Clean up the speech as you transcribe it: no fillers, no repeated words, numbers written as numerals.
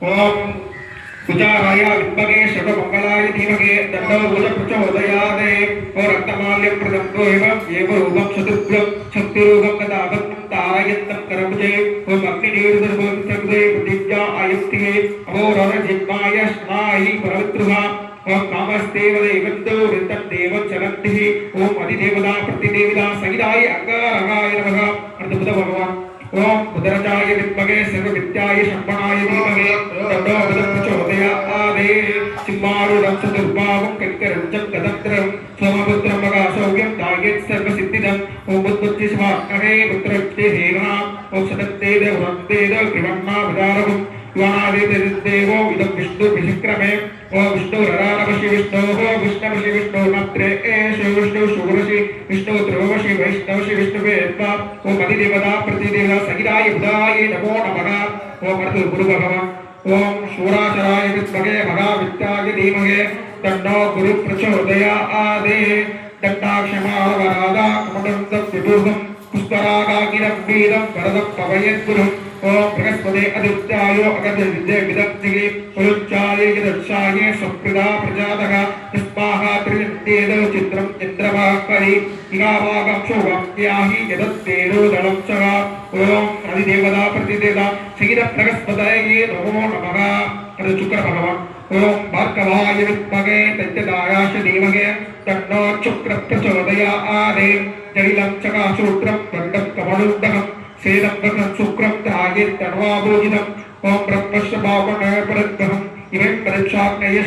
ओम कुजाराय विद्महे सर्वमंगलाय धीमहि तन्नो बुध प्रचोदयात् और रक्तमाल्यं प्रदत्तो एव रूपं चतुर्भुजं शक्तिरूपं कदाभं तारयन्तं करभुजे ओम अग्निदेवदर्भं चक्रे प्रतिज्ञा आयुक्तिः अमोरर जिह्वाय स्नाहि परवित्रुहा ओम कामस्तेव देवन्तो वृत्तं देवं चरन्तिः ओम अधिदेवता प्रतिदेवता सहिताय अङ्गारगाय नमः अर्धबुध भगवान् ओम उदरजाय विद्महे सर्वविद्याय शम्भणाय धीमहि तन्नो बुधः प्रचोदयात् सिंहारूढं चतुर्बाहुं कङ्करञ्चं गदत्रं सोमपुत्रं मगासौख्यं दायेत् सर्वसिद्धिदम् ओम बुद्धिस्वात्महे पुत्रस्य देवः ओम सदत्तेद वृत्तेद त्रिवर्णावतारम् युवानादिदेवो इदं विष्णुविशिक्रमे ओम विष्णुररानवशि विष्णोः विष्णवशि विष्णुर्मत्रे एषु विष्णु शूरसि विष्णु ध्रुवशि वैष्णवशि विष्णुवेत्वा ओम अधिदेवता प्रतिदेवता सहिताय बुधाय नमो नमः ओम अर्थ गुरु भगवान् ओम शूराचराय विद्महे महाविद्याय धीमहि तन्नो गुरु प्रचोदयात् दण्डाक्षमावरादा कमण्डलं विभुः पुष्परागागिरं वीरं वरदं पवयेद्गुरुम् ओम बृहस्पते आदित्याय अगस्त्य विदग्धिः उच्चाये यदक्षाये सप्तदा प्रजातः तस्माः त्रियन्तेदो चित्रं चन्द्रवाकरि इगावागं शोभक्त्याहि यदत्तेदो दलं च ओम अधिदेवता प्रतिदेवता सहित बृहस्पतये नमो नमः अथ शुक्र भगवान् ओम भार्गवाय विद्महे तैत्यदायाश धीमहि तन्नो शुक्रः प्रचोदयात् जैलं चकाशूत्रं दण्डं कमलोदकम् सेदं शुक्रं त्रायेत् तन्वाभूजितम् ओम ब्रह्मस्य पावनं परद्भवम् इमं परीक्षाग्नये